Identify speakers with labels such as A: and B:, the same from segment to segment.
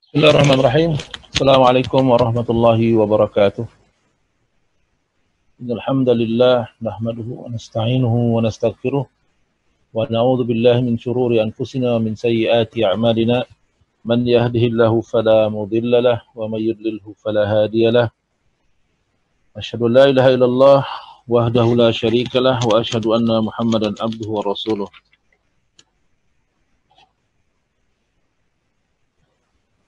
A: Bismillahirrahmanirrahim. Assalamualaikum warahmatullahi wabarakatuh. Innal hamdalillah nahmaduhu wa nasta'inuhu wa nastaghfiruh wa na'udzu billahi min shururi anfusina wa min sayyiati a'malina. Man yahdihillahu fala mudilla lahu wa may yudlilhu fala hadiya lahu. Asyhadu an la ilaha illallah wahdahu la syarika lahu wa asyhadu anna Muhammadan abduhu wa rasuluh.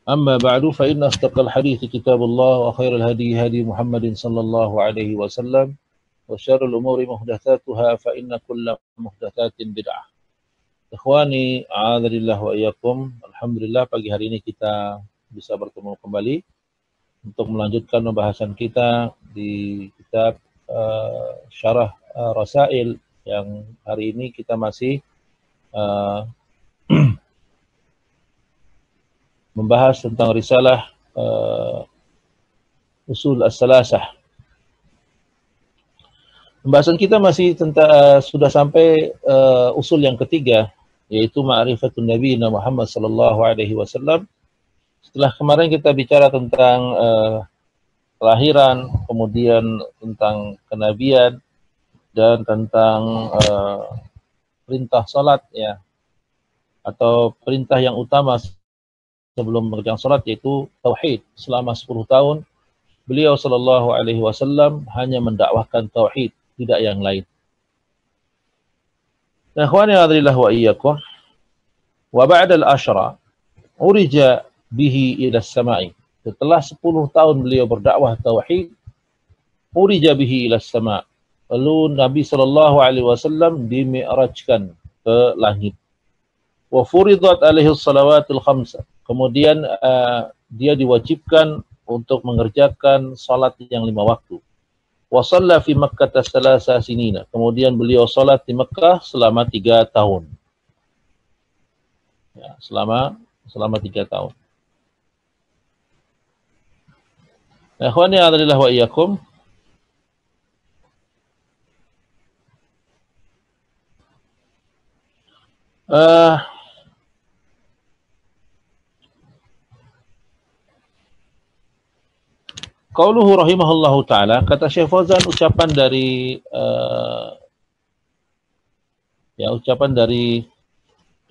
A: أما بعد فإن أصدق الحديث كتاب الله وخير الهدي هدي محمد صلى الله عليه وسلم وشر الأمور محدثاتها فإن كل محدثات بدعة. Ikhwani, a'adzalillah wa iyyakum. Alhamdulillah pagi hari ini kita bisa bertemu kembali untuk melanjutkan pembahasan kita di kitab Syarah Rasail yang hari ini kita masih membahas tentang risalah Usul As-Salasah. Pembahasan kita masih tentang sudah sampai usul yang ketiga, yaitu ma'rifatun Nabi Muhammad sallallahu alaihi wasallam. Setelah kemarin kita bicara tentang kelahiran, kemudian tentang kenabian dan tentang perintah salat ya, atau perintah yang utama sebelum mengerjakan salat, yaitu tauhid. Selama 10 tahun beliau sallallahu alaihi wasallam hanya mendakwahkan tauhid, tidak yang lain. Nah, ikhwani a'adzalillah wa iyyakum. Wa ba'da al-ashra urija bihi ila as-sama'i. Setelah 10 tahun beliau berdakwah tauhid, urija bihi ila as-sama'. Lalu Nabi sallallahu alaihi wasallam dimi'rajkan ke langit. Wa furidat alaihi salawatul khamsah. Kemudian dia diwajibkan untuk mengerjakan salat yang 5 waktu. Wa shalla fi Makkah tsalasa sinina. Kemudian beliau salat di Mekah selama 3 tahun. Ya, selama 3 tahun. Ikhwani a'adzalillah wa iyyakum. Qauluhu rahimahullahu ta'ala, kata Syekh Fauzan, ucapan dari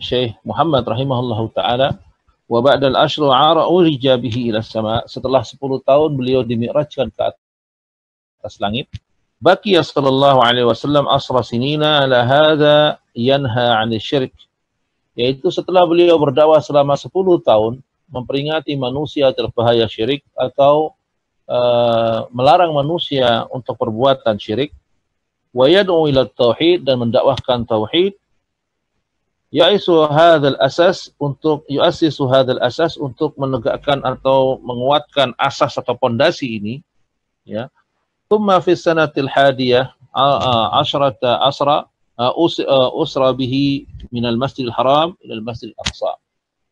A: Syekh Muhammad rahimahullahu ta'ala, wa ba'dal ashru ara urija bihi ila sama'. Setelah 10 tahun beliau dimi'rajkan ke atas langit. Baqiya sallallahu alaihi wasallam asra sinina ala hadha yanha 'anil syirk. Yaitu setelah beliau berdakwah selama 10 tahun memperingati manusia terbahaya syirik atau melarang manusia untuk perbuatan syirik, wa yad'u ila tauhid, dan mendakwahkan tauhid, yu'assisu hadzal asas untuk menegakkan atau menguatkan asas atau pondasi ini ya. Tsumma fi sanatil hadiyah asyrata usra bihi minal masjidil haram ilal masjidil aqsa.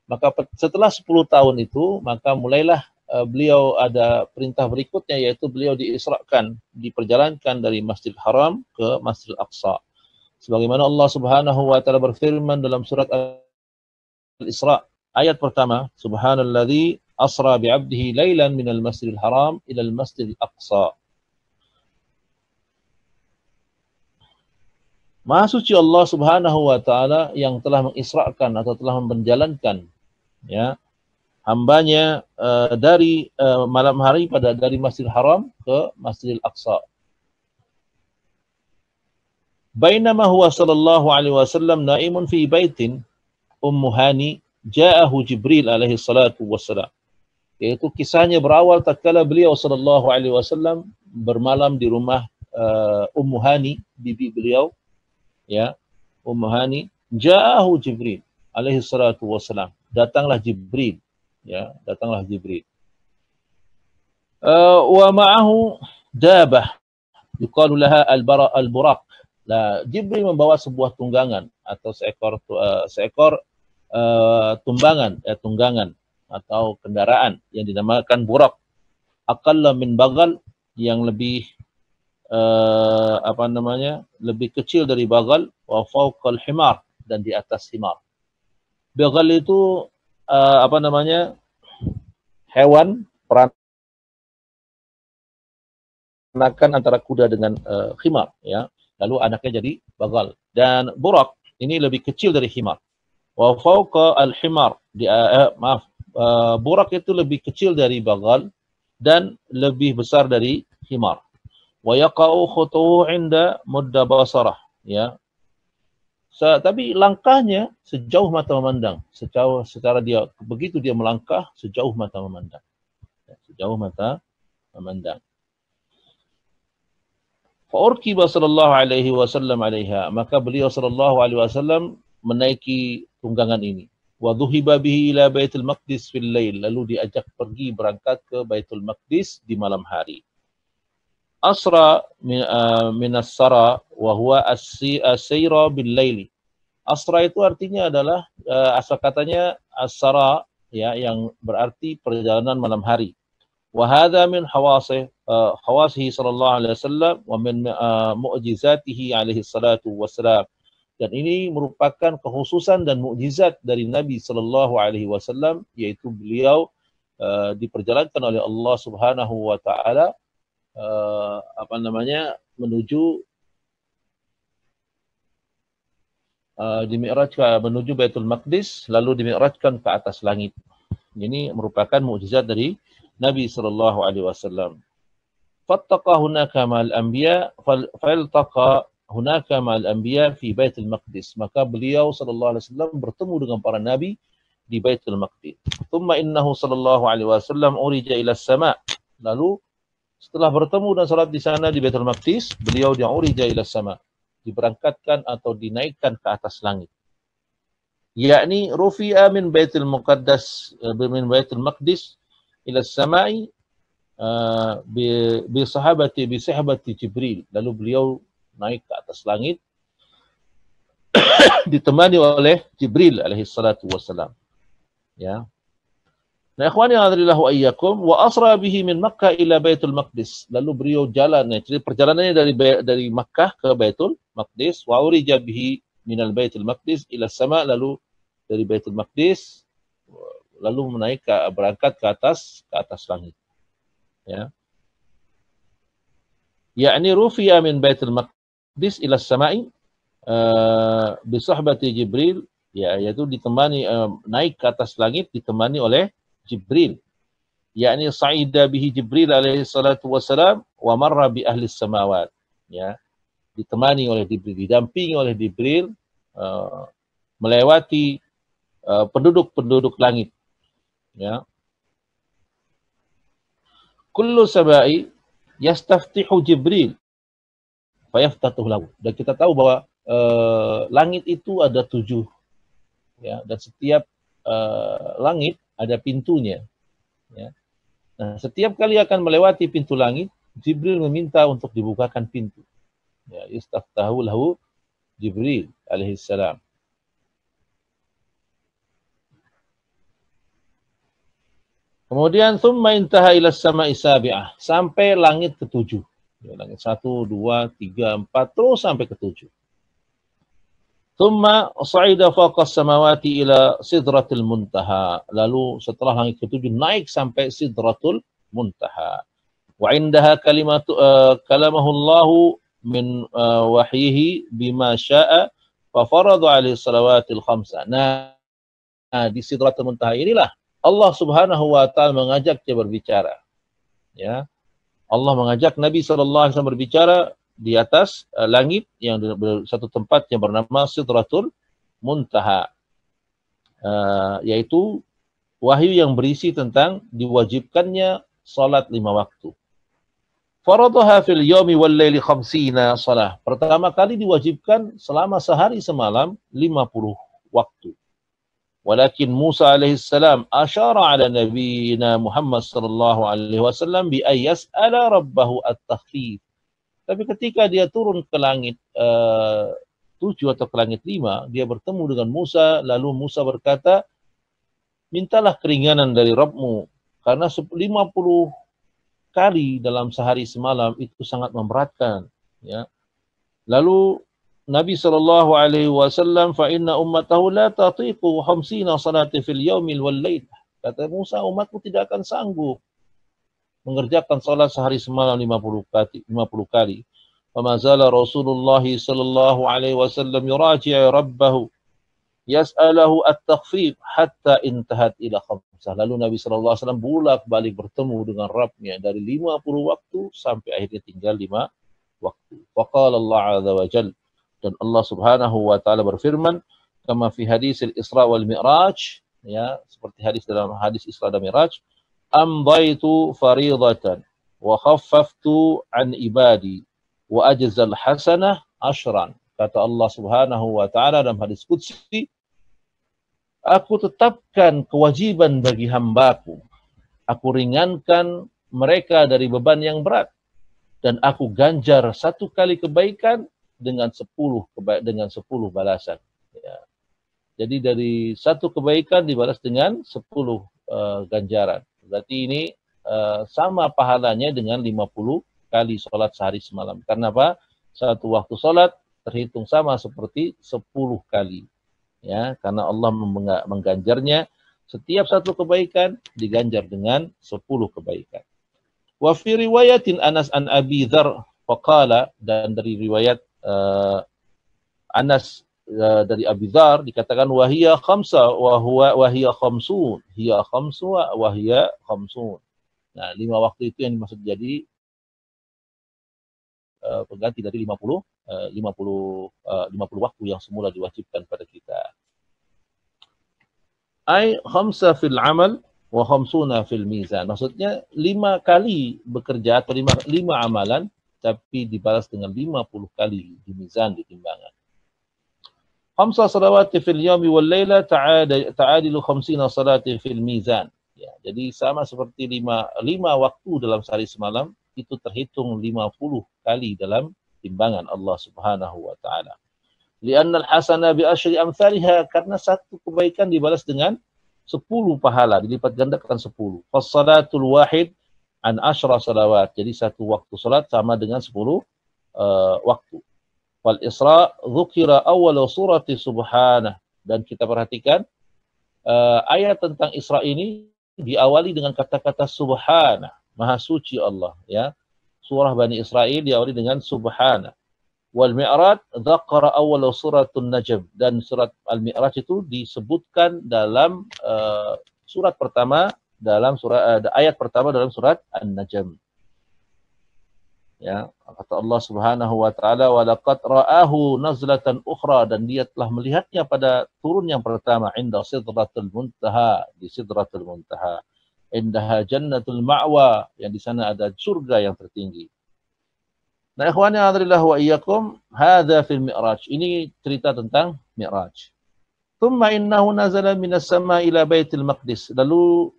A: Maka setelah 10 tahun itu, maka mulailah beliau ada perintah berikutnya, yaitu beliau diperjalankan dari Masjidil Haram ke Masjidil Aqsa. Sebagaimana Allah Subhanahu wa taala berfirman dalam surat Al-Isra ayat pertama, Subhanalladzi asra bi'abdihi lailan minal Masjidil Haram ilal Masjidil Aqsa. Maha suci Allah Subhanahu wa taala yang telah mengisrakan atau telah menjalankan ya hambanya dari malam hari dari Masjidil Haram ke Masjidil Aqsa. Bainama huwa sallallahu alaihi wasallam naimun fi baitin Ummu Hani ja'ahu Jibril alaihi salatu wassalam. Yaitu kisahnya berawal tatkala beliau sallallahu alaihi wasallam bermalam di rumah Ummu Hani, bibi beliau ya, Ummu Hani, ja'ahu Jibril alaihi salatu wassalam. Datanglah Jibril. Ya, datanglah Jibril. Wa ma'ahu dabah yuqalu laha al-buraq. Nah, Jibril membawa sebuah tunggangan atau seekor tunggangan atau kendaraan yang dinamakan buraq. Aqalla min bagal, yang lebih lebih kecil dari bagal, wa fawqal himar, dan di atas himar. Bagal itu hewan peranakan antara kuda dengan khimar, ya. Lalu anaknya jadi bagal. Dan burak ini lebih kecil dari khimar. Wa fawqa al-himar, burak itu lebih kecil dari bagal dan lebih besar dari khimar. Wa yaqa'u khutuhu 'inda mudda basarah, ya. Tapi langkahnya sejauh mata memandang, secara dia begitu dia melangkah sejauh mata memandang. Sejauh mata memandang. Fa'urkiba sallallahu alaihi wasallam 'alaiha, maka beliau sallallahu alaihi wasallam menaiki tunggangan ini. Wa dhuhiba bihi ila Baitul Maqdis fil lail, lalu diajak pergi berangkat ke Baitul Maqdis di malam hari. Asra min as-sara wa huwa as-sayra bil laili. Asra itu artinya adalah asal katanya as-sara, ya, yang berarti perjalanan malam hari. Wa hadza min khawasihi sallallahu alaihi wasallam wa min mu'jizatihi alaihi salatu wassalam. Dan ini merupakan kekhususan dan mukjizat dari Nabi sallallahu alaihi wasallam, yaitu beliau diperjalankan oleh Allah Subhanahu wa taala menuju dimi'rajkan menuju Baitul Maqdis, lalu dimi'rajkan ke atas langit. Ini merupakan mukjizat dari Nabi sallallahu alaihi wasallam. Fattaqa hunaka ma'al anbiya faltaqa hunaka ma'al anbiya fi Baitul Maqdis. Maka beliau sallallahu alaihi wasallam bertemu dengan para nabi di Baitul Maqdis. Thumma innahu sallallahu alaihi wasallam urija ila as-sama'. Lalu setelah bertemu dan salat di sana di Baitul Maqdis, beliau urija ila as-sama', diberangkatkan atau dinaikkan ke atas langit. Yakni rufi'a min Baitul Muqaddas min Baitul Maqdis ila as-sama'i bi sahabati Jibril. Lalu beliau naik ke atas langit ditemani oleh Jibril alaihi salatu wassalam. Ya. Nah, ikhwani hadrillahu ayyakum, wa asra bihi min Makkah ila Baitul Maqdis. Lalu beliau jalan, jadi perjalanannya dari Makkah ke Baitul Maqdis, wa urija bihi minal Baitul Maqdis ila sama, lalu dari Baitul Maqdis lalu berangkat ke atas langit. Ya. Yakni rufi'a min Baitul Maqdis ila sama'i bi sahbati Jibril, ya, yaitu ditemani naik ke atas langit ditemani oleh Jibril. Yakni sa'ida bihi Jibril alaihi salatu wassalam wa marra bi ahli samawat. Ya. Ditemani oleh Jibril, didampingi oleh Jibril melewati penduduk langit. Ya. Kullu sabai yastaftihu Jibril fayaftatuh lahu. Dan kita tahu bahwa langit itu ada 7, ya, dan setiap langit ada pintunya. Ya. Nah, setiap kali akan melewati pintu langit, Jibril meminta untuk dibukakan pintu. Ya, istaftahu lahu Jibril alaihissalam. Kemudian thumma intaha ila as-sama'i sabi'ah, sampai langit ke-7. Ya, langit 1, 2, 3, 4 terus sampai ke-7. Thumma sa'ida fawqa as-samawati ila sidratil muntaha. Lalu setelah langit ke-7 naik sampai sidratul muntaha. Wa indaha kalamahu Allahu min wahyihi bima sya'a fa farada alaihi salawatil khamsa. Nah, di sidratul muntaha inilah Allah Subhanahu wa taala mengajak dia berbicara. Ya. Allah mengajak Nabi SAW berbicara di atas langit yang satu tempat yang bernama Sidratul Muntaha. Yaitu wahyu yang berisi tentang diwajibkannya salat 5 waktu. Faradaha fil yawmi wal laili 50 salah. Pertama kali diwajibkan selama sehari semalam 50 waktu. Walakin Musa alaihissalam asyara ala nabiyina Muhammad sallallahu alaihi wasallam bi ayyas'ala rabbahu at-takhfif. Tapi ketika dia turun ke langit 7 atau ke langit 5, dia bertemu dengan Musa, lalu Musa berkata, mintalah keringanan dari Rabbmu, karena 50 kali dalam sehari semalam itu sangat memberatkan. Ya. Lalu Nabi sallallahu alaihi wasallam fa inna ummatahu la tatiqu 50 salati fil yaumil wal lail. Kata Musa, umatku tidak akan sanggup mengerjakan salat sehari semalam 50 kali. Fama zala Rasulullah sallallahu alaihi wasallam yuraji'u rabbahu yas'alahu at-takhfif hatta intahat ila khamsah. Lalu Nabi sallallahu alaihi wasallam bolak-balik bertemu dengan Rabbnya dari 50 waktu sampai akhirnya tinggal 5 waktu. Faqala Allah azza wa jalla, dan Allah Subhanahu wa taala berfirman, kama fi hadis al-Isra wal Mi'raj, ya, seperti hadis dalam hadis Isra dan Mi'raj, amdaitu faridatan wa khaffaftu an ibadi wa ajzal hasanah ashran. Kata Allah Subhanahu wa taala dalam hadis qudsi, aku tetapkan kewajiban bagi hambaku, aku ringankan mereka dari beban yang berat, dan aku ganjar 1 kali kebaikan dengan 10 balasan. Ya. Jadi dari 1 kebaikan dibalas dengan 10 ganjaran. Berarti ini sama pahalanya dengan 50 kali sholat sehari semalam. Karena apa? 1 waktu sholat terhitung sama seperti 10 kali. Ya, karena Allah mengganjarnya setiap 1 kebaikan diganjar dengan 10 kebaikan. Wa fi riwayatin Anas an Abi Dzar faqala, dan dari riwayat Anas dari Abi Dzar dikatakan wahiyya khamsa wahiyya khamsun, hiya khamsu wa hiya khamsun. Nah, 5 waktu itu yang dimaksud jadi pengganti dari 50 waktu yang semula diwajibkan pada kita. Ai khamsa fil amal wa khamsuna fil mizan. Maksudnya 5 kali bekerja atau 5 amalan tapi dibalas dengan 50 kali di mizan, di timbangan. Khamsa salawati fil yawmi wal laila ta'adilu khamsina salati fil mizan. Ya, jadi sama seperti 5 waktu dalam sehari semalam itu terhitung 50 kali dalam timbangan Allah Subhanahu wa taala. Li'anna al-hasana bi asyri amsalha, karena 1 kebaikan dibalas dengan 10 pahala, dilipat gandakan 10. Fas-salatul wahid an asyra salawat. Jadi 1 waktu salat sama dengan 10 waktu. Wal Isra dzukira awal surati Subhanah, dan kita perhatikan ayat tentang Isra ini diawali dengan kata-kata Subhanah, Maha Suci Allah, ya. Surah Bani Israel diawali dengan Subhanah. Wal Mi'raj dzakara awal suratun Najm, dan surat Al-Mi'raj itu disebutkan dalam surat pertama dalam ayat pertama dalam surat An-Najm. Ya, kata Allah Subhanahu wa taala, wa laqad ra'ahu nazlatan ukhra, dan dia telah melihatnya pada turun yang pertama, inda sidratul muntaha, di sidratul muntaha, indaha jannatul ma'wa, yang di sana ada surga yang tertinggi. Nah, ikhwani hadrillah wa iyyakum, hadza fil mi'raj. Ini cerita tentang Mi'raj. Tsumma innahu nazala minas sama ila Baitul Maqdis. Lalu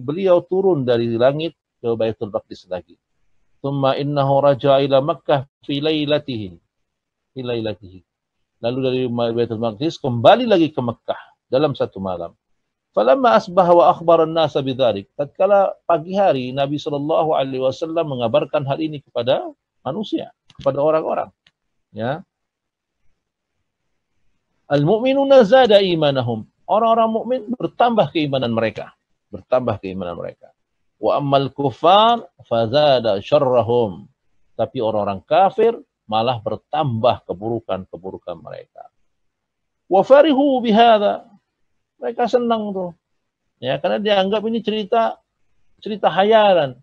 A: beliau turun dari langit ke Baitul Maqdis lagi. Tsumma innahu raja'a ila Makkah fi lailatihi. Lalu dari Baitul Maqdis kembali lagi ke Makkah dalam 1 malam. Falamma asbaha wa akhbara an-nasa bidzalik. Tatkala pagi hari Nabi sallallahu alaihi wasallam mengabarkan hal ini kepada manusia, kepada orang-orang, ya. Al-mu'minuna zada imanahum. Orang-orang mukmin bertambah keimanan mereka. Wa ammal kuffar fazada syarrahum. Tapi orang-orang kafir malah bertambah keburukan mereka. Wa farihu bihadza. Mereka senang tuh. Ya, karena dianggap ini cerita hayalan,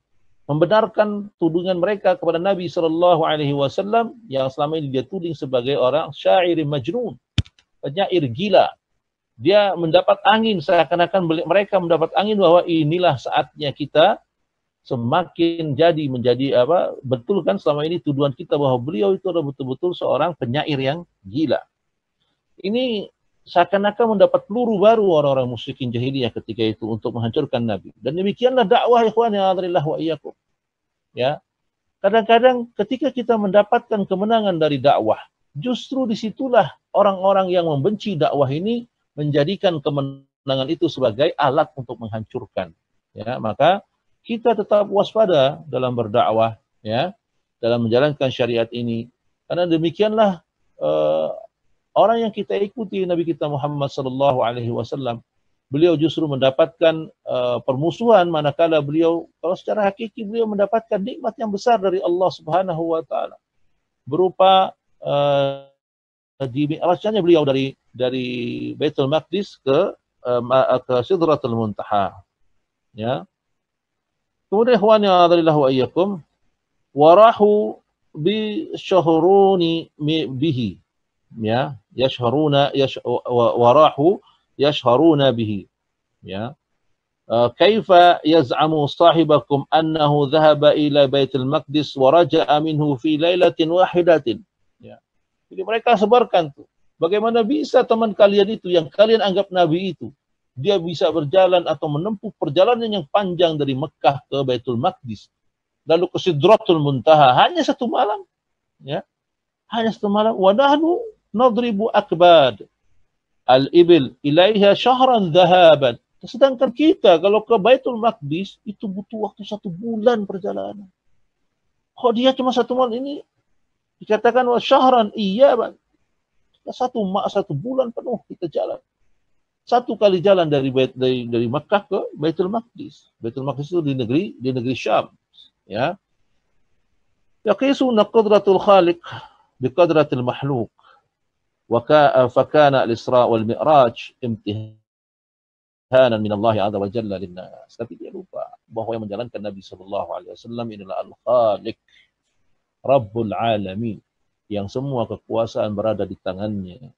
A: membenarkan tudingan mereka kepada Nabi sallallahu alaihi wasallam yang selama ini dia tuding sebagai orang syair majnun, penyair gila. Dia mendapat angin, seakan-akan mereka mendapat angin bahwa inilah saatnya kita semakin menjadi betul kan selama ini tuduhan kita bahwa beliau itu adalah betul-betul seorang penyair yang gila. Ini seakan-akan mendapat peluru baru orang-orang musyrikin jahiliyah ketika itu untuk menghancurkan Nabi. Dan demikianlah dakwah ikhwan ya adrillah wa iyyakum. Ya. Kadang-kadang ketika kita mendapatkan kemenangan dari dakwah, justru disitulah orang-orang yang membenci dakwah ini menjadikan kemenangan itu sebagai alat untuk menghancurkan. Ya, maka kita tetap waspada dalam berdakwah, ya, dalam menjalankan syariat ini. Karena demikianlah orang yang kita ikuti, Nabi kita Muhammad sallallahu alaihi wasallam. beliau justru mendapatkan permusuhan, manakala beliau, kalau secara hakiki beliau mendapatkan nikmat yang besar dari Allah Subhanahu wa taala berupa di mi'rajnya beliau dari Baitul Maqdis ke Sidratul Muntaha, ya. Kemudian ikhwani a'adzallahu wa iyyakum, warahu bi syahruni bihi, ya, warahu yashharuna bihi, ya. Kaifa yaz'amu sahibakum annahu dhahaba ila Baitul Maqdis wa raja'a minhu fi lailatin wahidatin, ya. Jadi mereka sebarkan tuh, bagaimana bisa teman kalian itu yang kalian anggap nabi itu, dia bisa berjalan atau menempuh perjalanan yang panjang dari Mekah ke Baitul Maqdis, lalu ke Sidratul Muntaha hanya satu malam, ya, hanya satu malam. Wa nahnu nadribu akbad al-ibil ilaiha syahran dhahaban. Sedangkan kita kalau ke Baitul Maqdis itu butuh waktu 1 bulan perjalanan. Kok dia cuma 1 malam? Ini dikatakan wa syahran iyyaban. Satu bulan penuh kita jalan. 1 kali jalan dari Makkah ke Baitul Maqdis. Baitul Maqdis itu di negeri Syam, ya. Yaqisuna qudratul khaliq biqadratil mahluk. Wa fakana al-Isra wal Mi'raj imtihanan min Allah azza wa jalla linnas. Tapi dia lupa bahwa yang menjalankan Nabi sallallahu alaihi wasallam inilah al-Khaliq, Rabbul Alamin, yang semua kekuasaan berada di tangannya.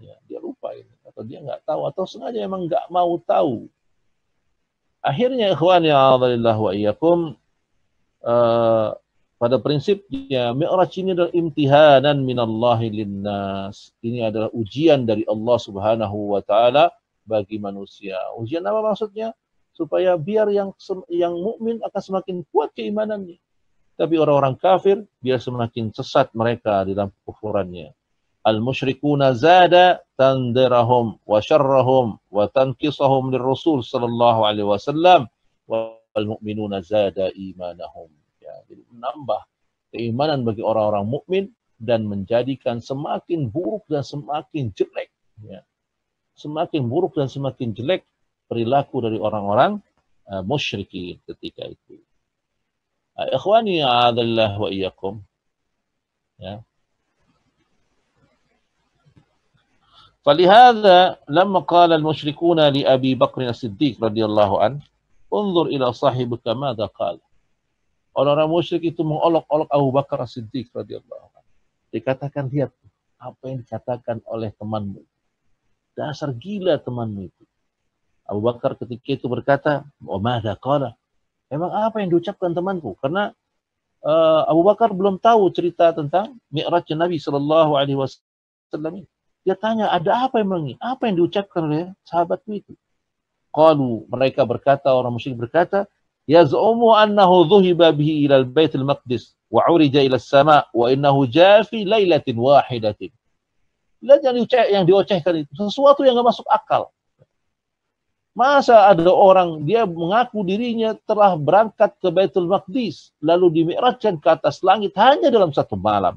A: Ya, dia lupa ini, atau dia nggak tahu, atau sengaja emang nggak mau tahu. Akhirnya ikhwan ya a'adzalillah wa iyyakum, pada prinsipnya Mi'raj ini adalah imtihanan minallahi linnas. Ini adalah ujian dari Allah Subhanahu wa taala bagi manusia. Ujian apa maksudnya? Supaya biar yang mukmin akan semakin kuat keimanannya. Tapi orang-orang kafir biar semakin sesat mereka di dalam kekufurannya. Al-musyrikuna zada tandirahum wa syarrahum wa tankisahum lirrasul sallallahu alaihi wasallam wal mu'minuna zada imanahum. Ya, jadi menambah keimanan bagi orang-orang mukmin dan menjadikan semakin buruk dan semakin jelek, ya. Semakin buruk dan semakin jelek perilaku dari orang-orang musyrikin ketika itu. Ikhwani a'adzallahu wa iyyakum, ya. فلهذا لما قال المشركون لأبي بكر الصديق رضي الله عنه انظر إلى صاحبك ماذا قال. Orang-orang musyrik itu mengolok-olok Abu Bakar As-Siddiq radhiyallahu anhu. Dikatakan, lihat apa yang dikatakan oleh temanmu. Dasar gila temanmu itu. Abu Bakar ketika itu berkata, "Wa madza qala?" Memang apa yang diucapkan temanku? Karena Abu Bakar belum tahu cerita tentang Mi'raj Nabi sallallahu alaihi wasallam. Dia tanya, ada apa emang ini? Apa yang diucapkan oleh sahabatku itu? Qalu, mereka berkata, orang musyrik berkata, yaz'umu annahu dhuhiba bihi ila al-Baitul Maqdis wa 'urija ila as-sama' wa innahu jaa fi lailatin wahidatin. Lihat yang diocehkan itu sesuatu yang enggak masuk akal. Masa ada orang dia mengaku dirinya telah berangkat ke Baitul Maqdis lalu dimi'rajkan ke atas langit hanya dalam 1 malam.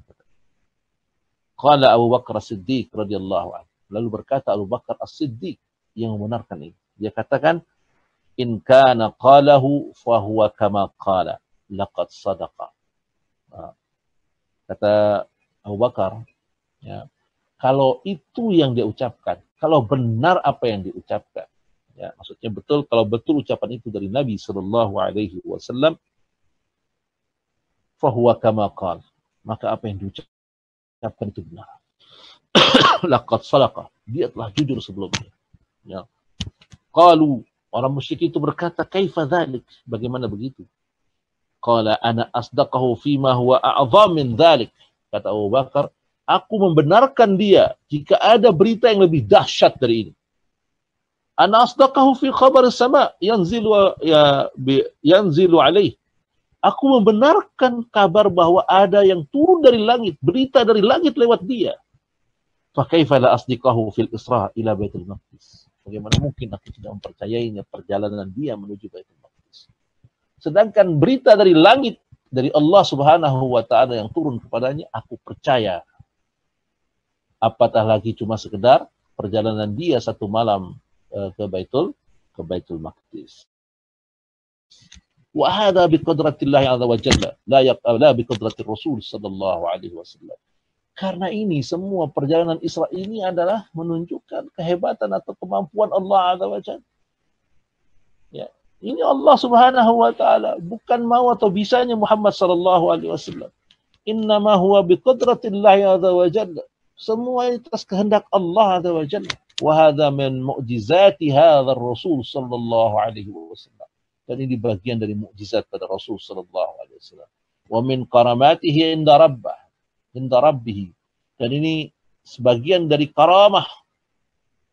A: Qala Abu Bakar As-Siddiq radhiyallahu anhu. Lalu berkata Abu Bakar As-Siddiq yang membenarkan ini. Dia katakan, in kana qalahu fa huwa kama qala laqad sadaqa. Kata Abu Bakar, ya, kalau itu yang dia ucapkan, kalau benar apa yang diucapkan, ya, maksudnya betul, kalau betul ucapan itu dari Nabi sallallahu alaihi wasallam, fa huwa kama qala, maka apa yang diucapkan itu benar. Laqad sadaqa, dia telah jujur sebelumnya. Ya. Qalu, orang musyrik itu berkata, kaifa dzalik? Bagaimana begitu? Qala ana asdaqahu fima huwa a'zam min dzalik. Kata Abu Bakar, aku membenarkan dia jika ada berita yang lebih dahsyat dari ini. Ana asdaqahu fi khabar as-sama' yanzilu alaih. Aku membenarkan kabar bahwa ada yang turun dari langit, berita dari langit lewat dia. Fa kaifa la asdiqahu fil Isra ila Baitul Maqdis? Bagaimana mungkin aku tidak mempercayainya perjalanan dia menuju Baitul Maqdis? Sedangkan berita dari langit, dari Allah Subhanahu wa taala yang turun kepadanya, aku percaya. Apatah lagi cuma sekedar perjalanan dia 1 malam ke Baitul Maqdis. Wa hadha bi qudratillah azza wa jalla la bi qudratir Rasul sallallahu alaihi wasallam. Karena ini semua perjalanan Isra ini adalah menunjukkan kehebatan atau kemampuan Allah azza wa jalla. Ya, ini Allah Subhanahu wa taala, bukan mau atau bisanya Muhammad sallallahu alaihi wasallam. Innama huwa bi qudratillah azza wa jalla. Semua itu atas kehendak Allah azza wa jalla. Wa hadha min mu'jizati hadzal Rasul sallallahu alaihi wasallam. Dan ini bagian dari mukjizat pada Rasul sallallahu alaihi wasallam. Wa min karamatihi inda rabbih. Dan ini sebagian dari karamah,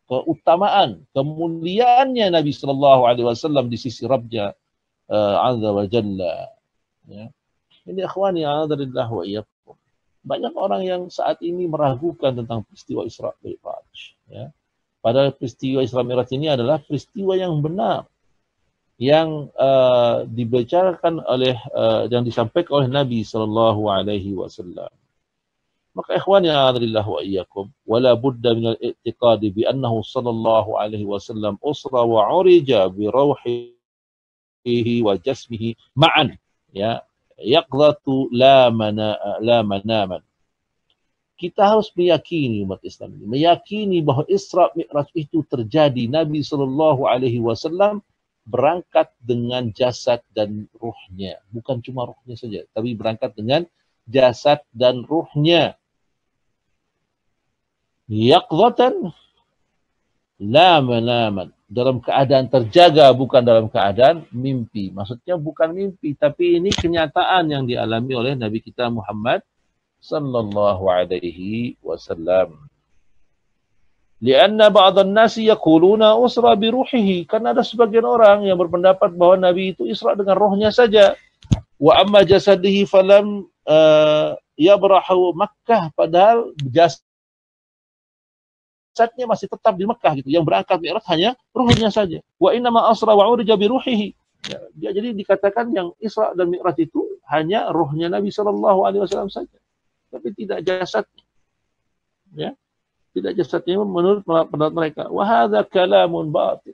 A: keutamaan, kemuliaannya Nabi sallallahu alaihi wasallam di sisi Rabbnya azza wa jalla. Ya. Ini akhwani a'adzalillah wa iyyakum. Banyak orang yang saat ini meragukan tentang peristiwa Isra Mi'raj. Ya. Padahal peristiwa Isra Mi'raj ini adalah peristiwa yang benar, yang dibicarakan oleh yang disampaikan oleh Nabi sallallahu alaihi wasallam. Maka ikhwan ya a'adzalillah wa iyyakum, wala budda min al-i'tiqad bi annahu sallallahu alaihi wasallam usra wa urija bi ruhihi wa jasmihi ma'an, ya, yaqdatu la manaman. Kita harus meyakini, umat Islam ini meyakini bahwa Isra Mi'raj itu terjadi. Nabi sallallahu alaihi wasallam berangkat dengan jasad dan ruhnya. Bukan cuma ruhnya saja, tapi berangkat dengan jasad dan ruhnya. Yaqdatan la manaman. Dalam keadaan terjaga, bukan dalam keadaan mimpi. Maksudnya bukan mimpi, tapi ini kenyataan yang dialami oleh Nabi kita Muhammad sallallahu alaihi wasallam. Lianna ba'dhan nasi yaquluna usra bi ruhihi, karena ada sebagian orang yang berpendapat bahwa Nabi itu Isra dengan rohnya saja. Wa amma jasadihi falam yabrahu Makkah, padahal jasadnya masih tetap di Mekah gitu. Yang berangkat Mi'raj hanya ruhnya saja. Wa inna ma asra wa urija bi ruhihi. Ya, jadi dikatakan yang Isra dan Mi'raj itu hanya ruhnya Nabi sallallahu alaihi wasallam saja, tapi tidak jasadnya. Ya. Tidak jasadnya menurut pendapat mereka. Wa hadza kalamun batil.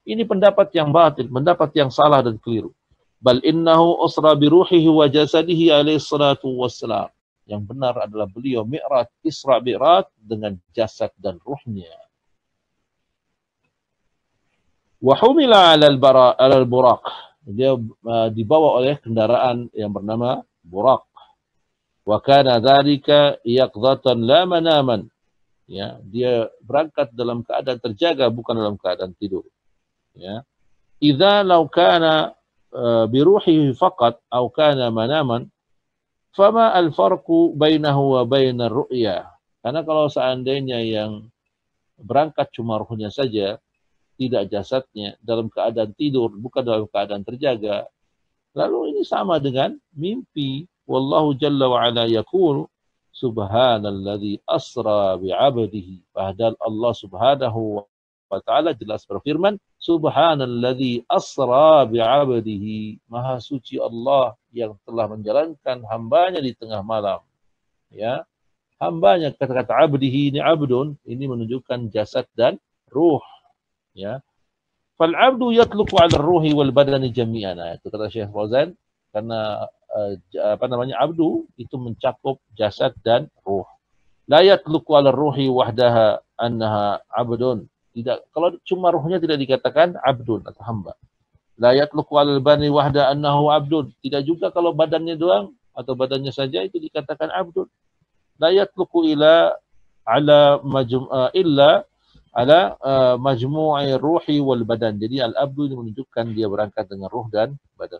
A: Ini pendapat yang batil, pendapat yang salah dan keliru. Bal innahu usra bi ruhihi wa jasadihi alaihi salatu wassalam. Yang benar adalah beliau Mi'raj, Isra Mi'raj dengan jasad dan ruhnya. Wa humila 'ala al-buraq. Dia dibawa oleh kendaraan yang bernama Buraq. Wa kana dzalika yaqdatan la manaman. Ya, dia berangkat dalam keadaan terjaga, bukan dalam keadaan tidur. Ya. Idza law kana bi ruhihi faqat aw kana manaman fama al-farqu bainahu wa bainar ru'ya. Karena kalau seandainya yang berangkat cuma ruhnya saja, tidak jasadnya, dalam keadaan tidur, bukan dalam keadaan terjaga, lalu ini sama dengan mimpi. Wallahu jalla wa ala yaqulu subhanalladzi asra bi'abdihi. Padahal Allah subhanahu wa ta'ala jelas berfirman, subhanalladzi asra bi'abdihi. Maha suci Allah yang telah menjalankan hambanya di tengah malam. Ya, hambanya, kata-kata abdihi ini abdun, ini menunjukkan jasad dan ruh. Ya, fal abdu yatluqu 'ala ar-ruhi wal badani jami'an. Itu kata Syekh Fauzan, karena abdu itu mencakup jasad dan ruh. La yatluqu 'ala ar-ruhi wahdaha annaha abdun. Tidak, kalau cuma ruhnya tidak dikatakan abdun atau hamba. La yatluqu 'ala al-badani wahda annahu abdun. Tidak juga kalau badannya doang atau badannya saja itu dikatakan abdun. La yatluqu illa ala majmu'i ruhi wal badan. Jadi al-abdu ini menunjukkan dia berangkat dengan ruh dan badan.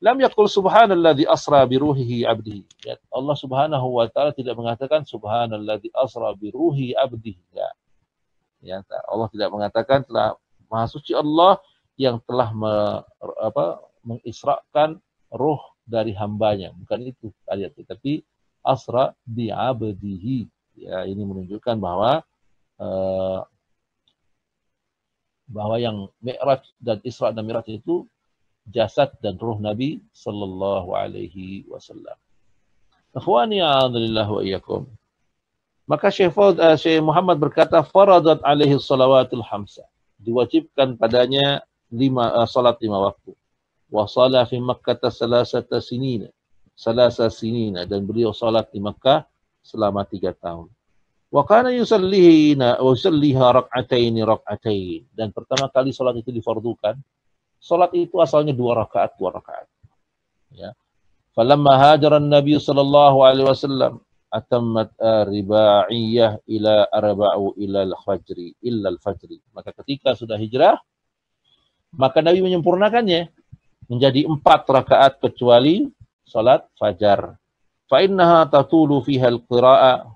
A: Lam yaqul subhanalladzi asra bi ruhihi 'abdihi. Ya, Allah Subhanahu wa taala tidak mengatakan subhanalladzi asra bi ruhi 'abdihi. Ya, Allah tidak mengatakan telah maha suci Allah yang telah mengisrakan ruh dari hambanya. Bukan itu ayatnya, tapi asra bi 'abdihi. Ya, ini menunjukkan bahwa yang Mi'raj dan Isra dan Mi'raj itu jasad dan ruh Nabi sallallahu alaihi wasallam. Ikhwani a'adzalillah wa iyyakum. Maka Syekh Muhammad berkata, faradat alaihi salawatul hamsa. Diwajibkan padanya salat 5 waktu. Wa sala fi Makkah salasata sinina, dan beliau salat di Makkah selama 3 tahun. Wa kana yusalliha rak'atain. Dan pertama kali salat itu difardukan. Salat itu asalnya 2 rakaat. Ya. Falamma hajaran Nabi sallallahu alaihi wasallam atammat ribaiyah ila arba'u ila al-fajri. Maka ketika sudah hijrah, maka Nabi menyempurnakannya menjadi 4 rakaat kecuali salat fajar. Fa innaha tatulu fiha al-qira'ah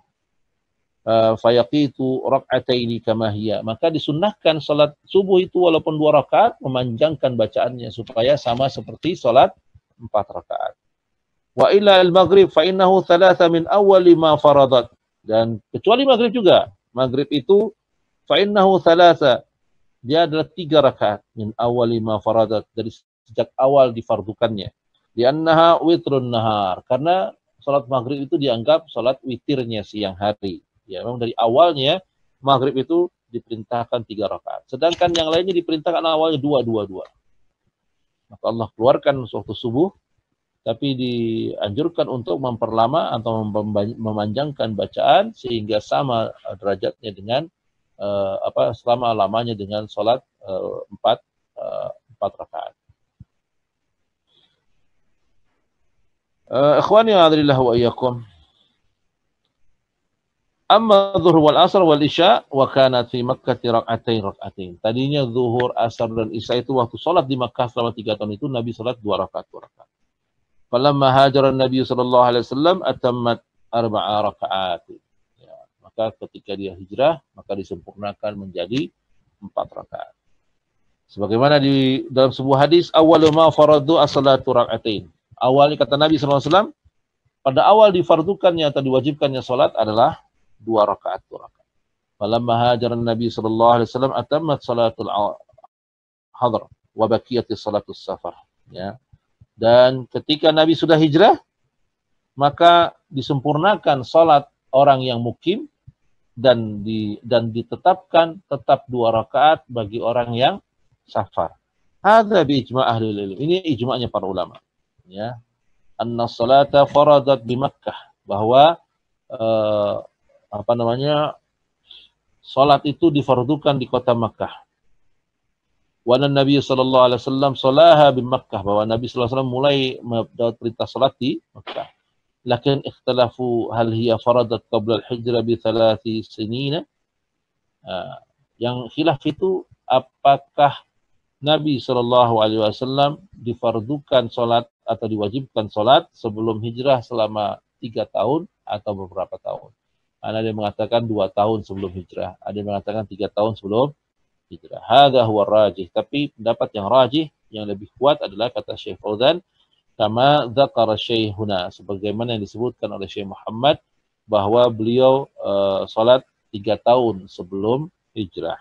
A: fayaqitu rak'ataini kama hiya. Maka disunnahkan salat subuh itu walaupun 2 rakaat memanjangkan bacaannya supaya sama seperti salat 4 rakaat. Wa ila al-maghrib fa innahu thalatha min awwali ma faradat. Dan kecuali maghrib juga. Maghrib itu fa innahu thalatha, dia adalah 3 rakaat min awwali ma faradat, dari sejak awal difardukannya. Di annaha witrun nahar, karena salat maghrib itu dianggap salat witirnya siang hari. Ya, memang dari awalnya maghrib itu diperintahkan 3 rakaat. Sedangkan yang lainnya diperintahkan awalnya 2. Maka Allah keluarkan waktu subuh, tapi dianjurkan untuk memperlama atau memanjangkan bacaan sehingga sama derajatnya dengan selama lamanya dengan salat 4 rakaat. Ikhwani a'adillah wa iyyakum. Amma dhuhur wal asr wal isya wa kanat fi Makkah rak'atain. Tadinya zuhur, asar dan isya itu waktu salat di Makkah selama 3 tahun itu Nabi salat 2 rakaat. Falamma hajaran Nabi sallallahu alaihi wasallam atammat 4 rakaat. Ya, maka ketika dia hijrah, maka disempurnakan menjadi 4 rakaat. Sebagaimana di dalam sebuah hadis, awwalu ma faradu as-salatu rak'atain. Awalnya kata Nabi sallallahu alaihi wasallam, pada awal difardukannya atau diwajibkannya salat adalah 2 rakaat. Falamma hajaran Nabi sallallahu alaihi wasallam atammat salatul hadr wa baqiyatis salatus safar. Ya. Dan ketika Nabi sudah hijrah, maka disempurnakan salat orang yang mukim dan ditetapkan tetap 2 rakaat bagi orang yang safar. Hadza bi ijma' ahli ilm. Ini ijma'nya para ulama. Ya. Anna salata faradat di Makkah, bahwa salat itu difardukan di kota Makkah. Wa Nabi sallallahu alaihi wasallam salaha bi Makkah, bahwa Nabi sallallahu alaihi wasallam mulai mendapat perintah salat di Makkah. Lakin ikhtalafu hal hiya faradat qabla al-hijrah bi 3 sinina. Yang khilaf itu apakah Nabi sallallahu alaihi wasallam difardukan salat atau diwajibkan salat sebelum hijrah selama 3 tahun atau beberapa tahun. Ada yang mengatakan 2 tahun sebelum hijrah, ada yang mengatakan 3 tahun sebelum hijrah. Hadza huwa rajih. Tapi pendapat yang rajih, yang lebih kuat adalah kata Syekh Fauzan, kama dzakara Syekhuna, sebagaimana yang disebutkan oleh Syekh Muhammad, bahwa beliau salat 3 tahun sebelum hijrah.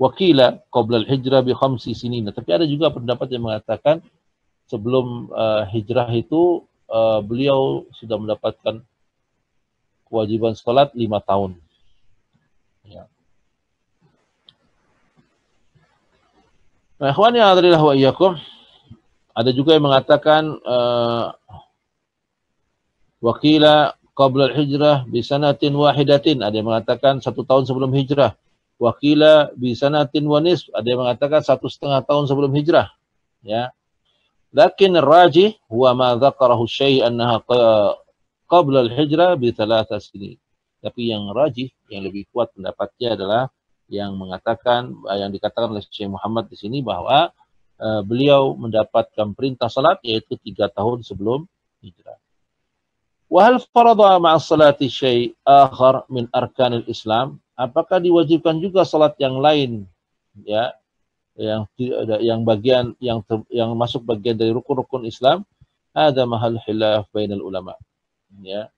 A: Wakila qabla al-hijrah bi 5 sinin. Tapi ada juga pendapat yang mengatakan sebelum hijrah itu beliau sudah mendapatkan kewajiban salat 5 tahun. Ya. Nah, ikhwani a'adillah wa iyyakum, ada juga yang mengatakan wakila qabla al-hijrah bi sanatin wahidatin, ada yang mengatakan 1 tahun sebelum hijrah. Wakila bi sanatin wa nisf, ada yang mengatakan 1,5 tahun sebelum hijrah. Ya. Lakin ar-rajih huwa ma dzakarahu syai' annaha qabla al-hijrah bi 3 sinin. Tapi yang rajih, yang lebih kuat pendapatnya adalah yang mengatakan, yang dikatakan oleh Syekh Muhammad di sini, bahwa beliau mendapatkan perintah salat yaitu 3 tahun sebelum hijrah. Wa hal farada ma'as salati syai' akhar min arkanil Islam? Apakah diwajibkan juga salat yang lain, ya, yang bagian yang masuk bagian dari rukun-rukun Islam? Ada mahal khilaf bainal ulama. Ya.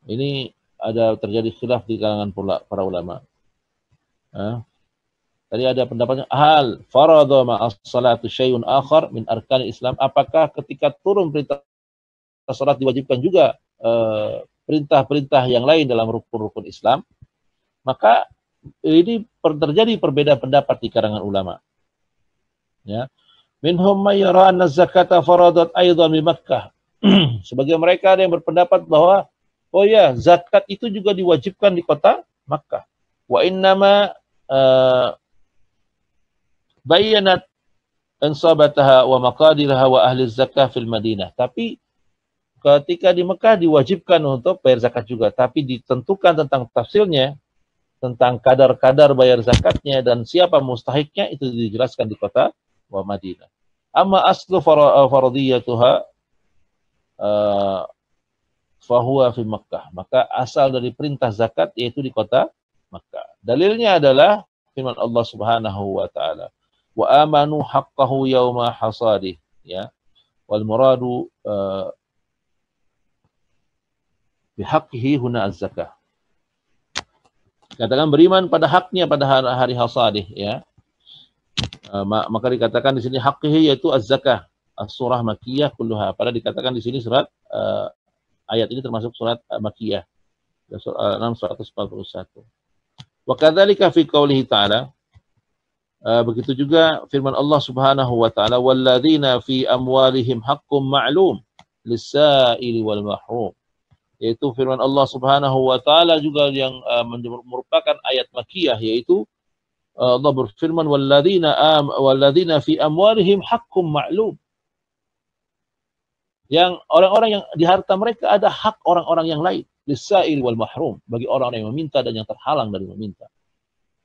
A: Ini ada terjadi khilaf di kalangan para ulama. Tadi ada pendapatnya, hal farada ma'as salatu syai'un akhar min arkanil Islam, apakah ketika turun perintah salat diwajibkan juga perintah-perintah yang lain dalam rukun-rukun Islam, maka ini terjadi perbedaan pendapat di kalangan ulama. Ya. Minhum may yara anna zakata faradat aidan di Makkah. Sebagian mereka ada yang berpendapat bahwa oh ya, zakat itu juga diwajibkan di kota Makkah. Wa innama bayyanat ansabataha wa maqadiraha wa ahli zakah fil Madinah. Tapi ketika di Mekah diwajibkan untuk bayar zakat juga, tapi ditentukan tentang tafsirnya, tentang kadar-kadar bayar zakatnya dan siapa mustahiknya itu dijelaskan di kota wa Madinah. Amma aslu faradiyatuha fahuwa fi Makkah. Maka asal dari perintah zakat yaitu di kota Makkah. Dalilnya adalah firman Allah Subhanahu wa taala, wa amanu haqqahu yauma hasadih, ya. Wal muradu bihaqqihi huna az-zakah. Katakan beriman pada haknya pada hari hasadih, ya. Maka dikatakan di sini haqqihi yaitu az-zakah. As-surah Makkiyah kulluha. Pada dikatakan di sini surat ayat ini termasuk surat Makkiyah. Surat 641. Wa kadzalika fi qoulihi ta'ala, begitu juga firman Allah Subhanahu wa taala, walladzina fi amwalihim haqqum ma'lum lis-sa'ili wal mahrum. Yaitu firman Allah Subhanahu wa taala juga yang merupakan ayat Makkiyah, yaitu Allah berfirman walladzina fi amwalihim haqqum ma'lum. Yang orang-orang yang di harta mereka ada hak orang-orang yang lain, lis-sa'il wal mahrum, bagi orang-orang yang meminta dan yang terhalang dari meminta.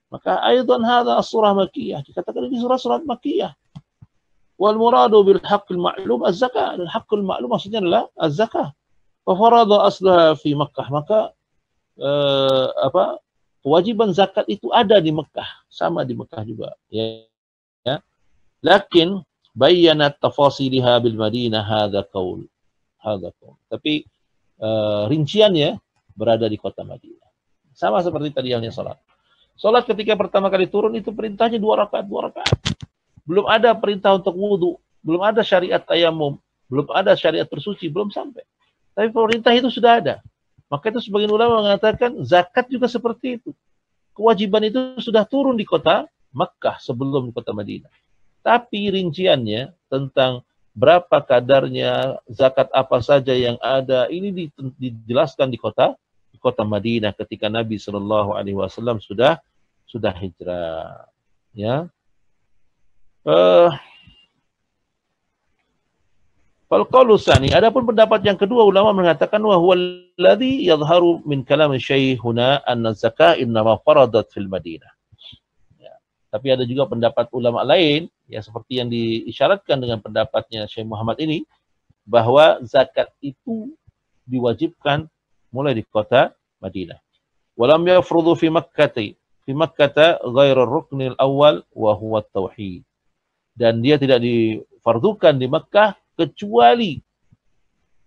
A: Maka aidan hadza as-surah Makkiyah, dikatakan ini surat-surat Makkiyah. Wal muradu bil haqqil ma'lum az-zakah. Dan haqqul ma'lum maksudnya adalah az-zakah. Wa farada aslaha fi Makkah. Maka kewajiban zakat itu ada di Mekah, sama di Mekah juga, ya. Lakin bayyanat tafasiliha bil Madinah hadza qaul. Tapi rinciannya berada di kota Madinah. Sama seperti tadi halnya salat. Salat ketika pertama kali turun itu perintahnya 2 rakaat. Belum ada perintah untuk wudu, belum ada syariat tayamum, belum ada syariat bersuci, belum sampai. Tapi perintah itu sudah ada. Maka itu sebagian ulama mengatakan zakat juga seperti itu. Kewajiban itu sudah turun di kota Makkah sebelum di kota Madinah. Tapi rinciannya tentang berapa kadarnya, zakat apa saja yang ada, ini dijelaskan di kota Madinah ketika Nabi Shallallahu Alaihi Wasallam sudah hijrah. Ya. Fal-qaulu tsani, adapun pendapat yang kedua ulama mengatakan wa huwal ladzi yadhharu min kalam syekh huna anna zakah innama faradat fil Madinah. Ya. Tapi ada juga pendapat ulama lain ya seperti yang diisyaratkan dengan pendapatnya Syekh Muhammad ini, bahwa zakat itu diwajibkan mulai di kota Madinah. Walam yafrudhu fi Makkah ghairu ruknil awal wa huwa tauhid. Dan dia tidak difardukan di Makkah kecuali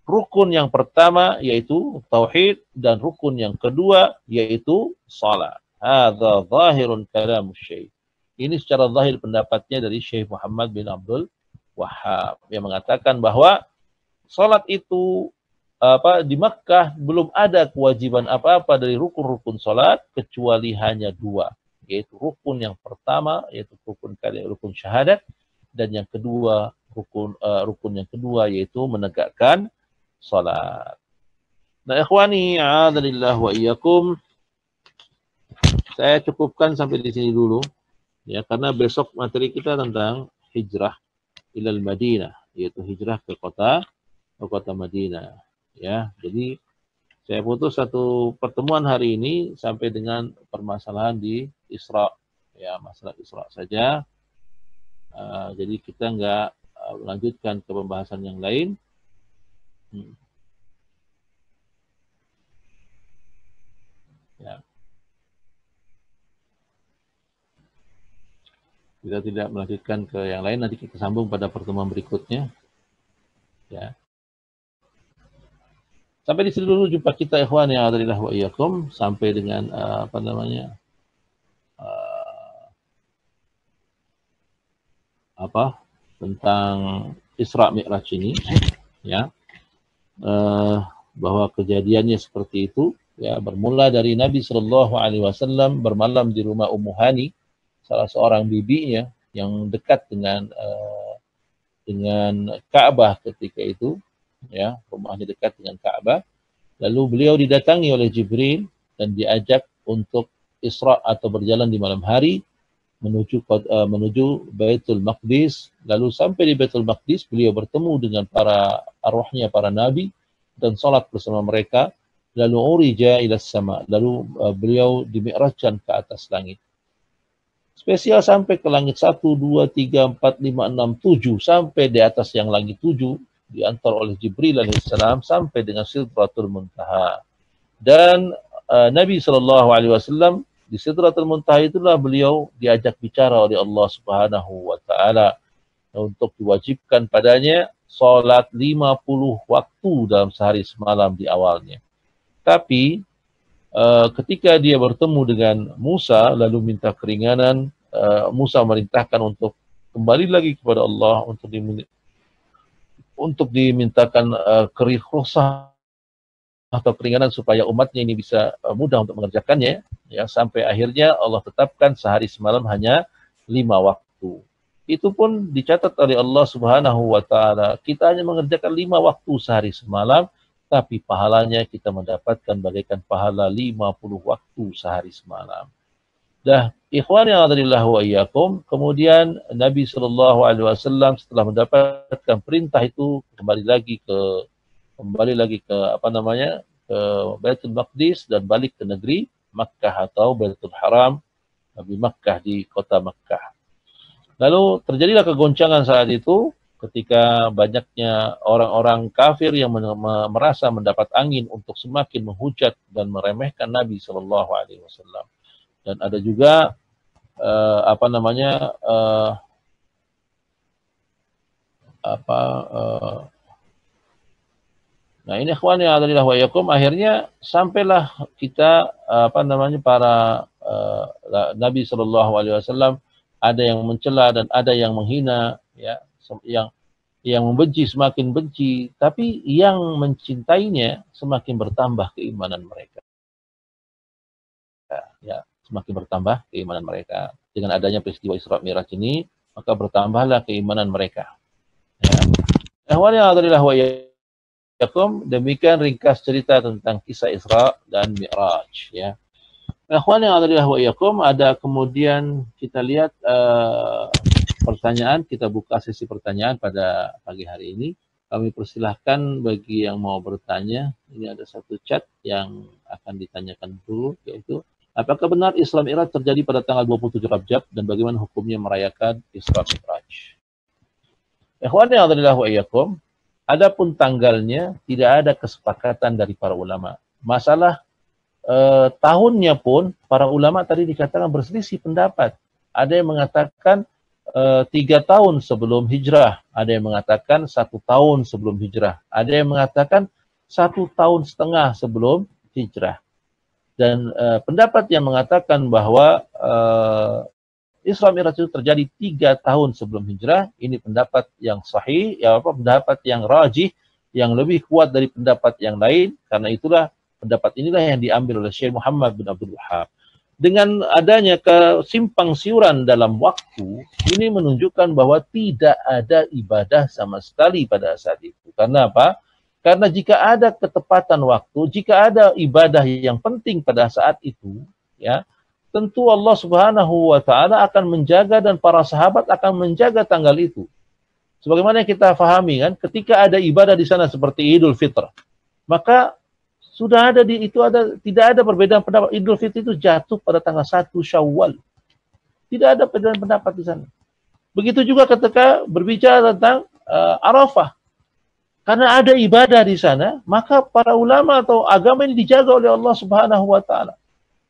A: rukun yang pertama yaitu tauhid dan rukun yang kedua yaitu salat. Hadza zahirun kalam Syekh. Ini secara zahir pendapatnya dari Syekh Muhammad bin Abdul Wahhab yang mengatakan bahwa salat itu di Makkah belum ada kewajiban apa-apa dari rukun-rukun salat kecuali hanya 2, yaitu rukun yang pertama yaitu rukun syahadat, dan yang kedua rukun yang kedua yaitu menegakkan salat. Nah, ikhwani, a'adzanillah wa iyyakum. Saya cukupkan sampai di sini dulu ya, karena besok materi kita tentang hijrah ilal Madinah, yaitu hijrah ke kota Madinah ya. Jadi saya putus satu pertemuan hari ini sampai dengan permasalahan di Isra ya, masalah Isra saja. Jadi kita nggak melanjutkan ke pembahasan yang lain. Ya. Kita tidak melanjutkan ke yang lain, nanti kita sambung pada pertemuan berikutnya. Ya. Sampai di sini dulu jumpa kita ikhwan yang adzanillah wa iyyakum, sampai dengan tentang Isra Mi'raj ini ya. bahwa kejadiannya seperti itu. Ya, bermula dari Nabi Shallallahu Alaihi Wasallam bermalam di rumah Ummu Hani, salah seorang bibinya yang dekat dengan Ka'bah ketika itu, ya, rumahnya dekat dengan Ka'bah. Lalu beliau didatangi oleh Jibril dan diajak untuk Isra atau berjalan di malam hari menuju Baitul Maqdis. Lalu sampai di Baitul Maqdis beliau bertemu dengan para arwahnya, para nabi, dan salat bersama mereka. Lalu urija ila sama, lalu beliau dimi'rajkan ke atas langit. Spesial sampai ke langit 1, 2, 3, 4, 5, 6, 7, sampai di atas yang langit 7, diantar oleh Jibril alaihissalam sampai dengan Sidratul Muntaha. Dan Nabi SAW di Sidratul Muntaha itulah beliau diajak bicara oleh Allah Subhanahu wa Ta'ala untuk diwajibkan padanya salat 50 waktu dalam sehari semalam di awalnya. Tapi ketika dia bertemu dengan Musa lalu minta keringanan, Musa merintahkan untuk kembali lagi kepada Allah untuk dimintakan kerikhlasah atau keringanan supaya umatnya ini bisa mudah untuk mengerjakannya, ya, sampai akhirnya Allah tetapkan sehari semalam hanya 5 waktu. Itu pun dicatat oleh Allah Subhanahu wa Ta'ala. Kita hanya mengerjakan 5 waktu sehari semalam, tapi pahalanya kita mendapatkan bagaikan pahala 50 waktu sehari semalam. Dah, ikhwan yang adalah wa iyyakum, kemudian Nabi SAW setelah mendapatkan perintah itu kembali lagi ke ke Baitul Maqdis dan balik ke negeri Makkah atau Baitul Haram di Makkah, di kota Makkah. Lalu terjadilah kegoncangan saat itu ketika banyaknya orang-orang kafir yang merasa mendapat angin untuk semakin menghujat dan meremehkan Nabi SAW. Dan ada juga nah ini ikhwan yang adalah wa yakum, akhirnya sampailah kita para Nabi SAW ada yang mencela dan ada yang menghina, ya, yang membenci semakin benci, tapi yang mencintainya semakin bertambah keimanan mereka. Ya, semakin bertambah keimanan mereka. Dengan adanya peristiwa Isra Mi'raj ini, maka bertambahlah keimanan mereka. Ya. Ikhwan yang adalah wa yakum, demikian ringkas cerita tentang kisah Isra dan Mi'raj, ya. Ikhwan yang adalah wa yakum, ada kemudian kita lihat pertanyaan, kita buka sesi pertanyaan pada pagi hari ini. Kami persilahkan bagi yang mau bertanya. Ini ada satu chat yang akan ditanyakan dulu, yaitu apakah benar Isra Mi'raj terjadi pada tanggal 27 Rajab dan bagaimana hukumnya merayakan Isra Mi'raj? Ikhwan yang adalah wa iyyakum, adapun tanggalnya tidak ada kesepakatan dari para ulama. Masalah tahunnya pun para ulama tadi dikatakan berselisih pendapat. Ada yang mengatakan 3 tahun sebelum hijrah, ada yang mengatakan 1 tahun sebelum hijrah, ada yang mengatakan 1 tahun setengah sebelum hijrah. Dan pendapat yang mengatakan bahwa Isra Mi'raj itu terjadi 3 tahun sebelum hijrah, ini pendapat yang sahih, pendapat yang rajih, yang lebih kuat dari pendapat yang lain. Karena itulah pendapat inilah yang diambil oleh Syekh Muhammad bin Abdul Wahhab. Dengan adanya kesimpang siuran dalam waktu, ini menunjukkan bahwa tidak ada ibadah sama sekali pada saat itu. Karena apa? Karena jika ada ketepatan waktu, jika ada ibadah yang penting pada saat itu, ya, tentu Allah Subhanahu wa Ta'ala akan menjaga dan para sahabat akan menjaga tanggal itu. Sebagaimana kita fahami kan, ketika ada ibadah di sana seperti Idul Fitr, maka sudah ada tidak ada perbedaan pendapat. Idul Fitri itu jatuh pada tanggal 1 Syawal. Tidak ada perbedaan pendapat di sana. Begitu juga ketika berbicara tentang Arafah. Karena ada ibadah di sana, maka para ulama atau agama ini dijaga oleh Allah Subhanahu wa Ta'ala.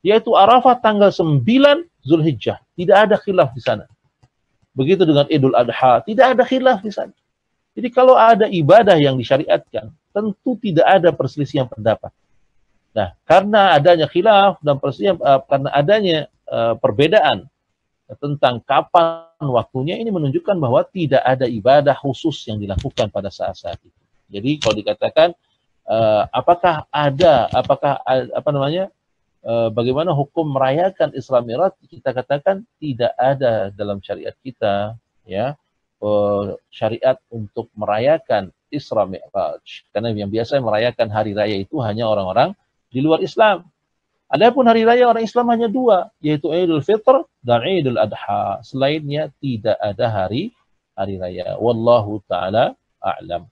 A: Yaitu Arafah tanggal 9 Zulhijjah. Tidak ada khilaf di sana. Begitu dengan Idul Adha, tidak ada khilaf di sana. Jadi kalau ada ibadah yang disyariatkan, tentu tidak ada perselisihan pendapat. Nah, karena adanya khilaf dan perselisihan, karena adanya perbedaan tentang kapan waktunya, ini menunjukkan bahwa tidak ada ibadah khusus yang dilakukan pada saat-saat itu. Jadi kalau dikatakan bagaimana hukum merayakan Isra Mi'raj? Kita katakan tidak ada dalam syariat kita, ya, syariat untuk merayakan Isra Mi'raj. Karena yang biasa merayakan hari raya itu hanya orang-orang di luar Islam. Adapun hari raya orang Islam hanya dua, yaitu Idul Fitr dan Idul Adha. Selainnya tidak ada hari raya. Wallahu taala a'lam.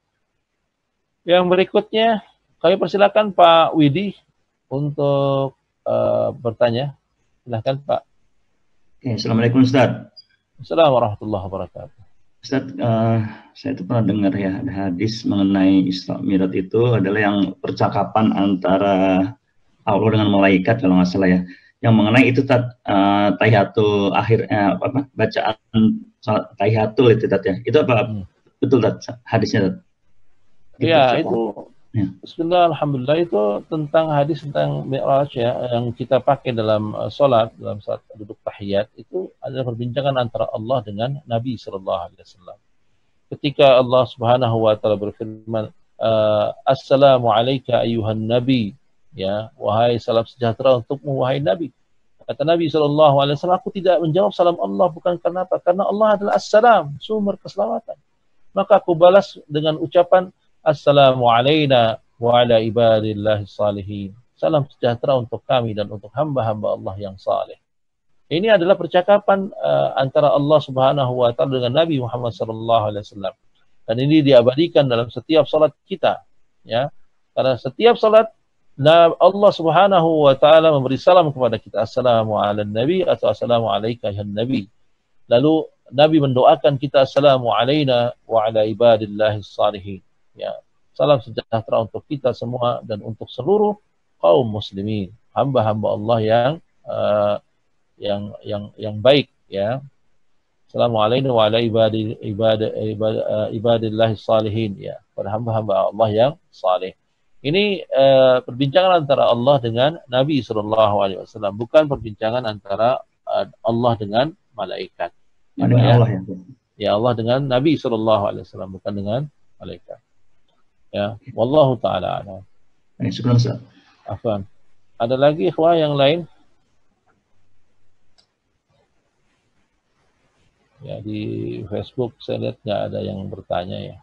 A: Yang berikutnya, kami persilakan Pak Widi untuk bertanya. Silakan Pak.
B: Assalamualaikum Ustaz.
A: Assalamualaikum warahmatullahi wabarakatuh.
B: Ustaz, saya itu pernah dengar ya, ada hadis mengenai Isra Mi'raj itu adalah yang percakapan antara Allah dengan malaikat kalau nggak salah ya. Yang mengenai itu tahiyatul akhirnya bacaan tahiyatul itu ya. Itu apa betul hadisnya?
A: Ya, itu ya. Bismillah, alhamdulillah, itu tentang hadis tentang Mi'raj ya, yang kita pakai dalam sholat, dalam saat duduk tahiyat, itu adalah perbincangan antara Allah dengan Nabi sallallahu alaihi wasallam. Ketika Allah Subhanahu wa taala berfirman, "Assalamu alayka ayyuhan nabi," ya, wahai salam sejahtera untukmu wahai Nabi. Kata Nabi sallallahu alaihi wasallam, aku tidak menjawab salam Allah bukan karena apa? Karena Allah adalah assalam, sumber keselamatan. Maka aku balas dengan ucapan Assalamu alayna wa ala ibadillahi salihin. Salam sejahtera untuk kami dan untuk hamba-hamba Allah yang saleh. Ini adalah percakapan antara Allah Subhanahu wa taala dengan Nabi Muhammad sallallahu alaihi wasallam. Dan ini diabadikan dalam setiap salat kita, ya. Karena setiap salat Allah Subhanahu wa taala memberi salam kepada kita, Assalamu ala nabi atau Assalamu alayka ya nabi. Lalu Nabi mendoakan kita, Assalamu alayna wa ala ibadillahi salihin. Ya, salam sejahtera untuk kita semua dan untuk seluruh kaum muslimin, hamba-hamba Allah yang baik, ya. Assalamualaikum wa ala ibadillahi salihin, ya, pada hamba-hamba Allah yang saleh. Ini perbincangan antara Allah dengan Nabi sallallahu alaihi wasallam, bukan perbincangan antara Allah dengan malaikat.
B: Ya,
A: ya, Allah dengan Nabi sallallahu alaihi wasallam, bukan dengan malaikat. Ya, wallahu taala a'lam.
B: Syukran Ustaz.
A: Afwan. Ada lagi ikhwah yang lain? Ya, di Facebook saya lihat nggak ada yang bertanya ya.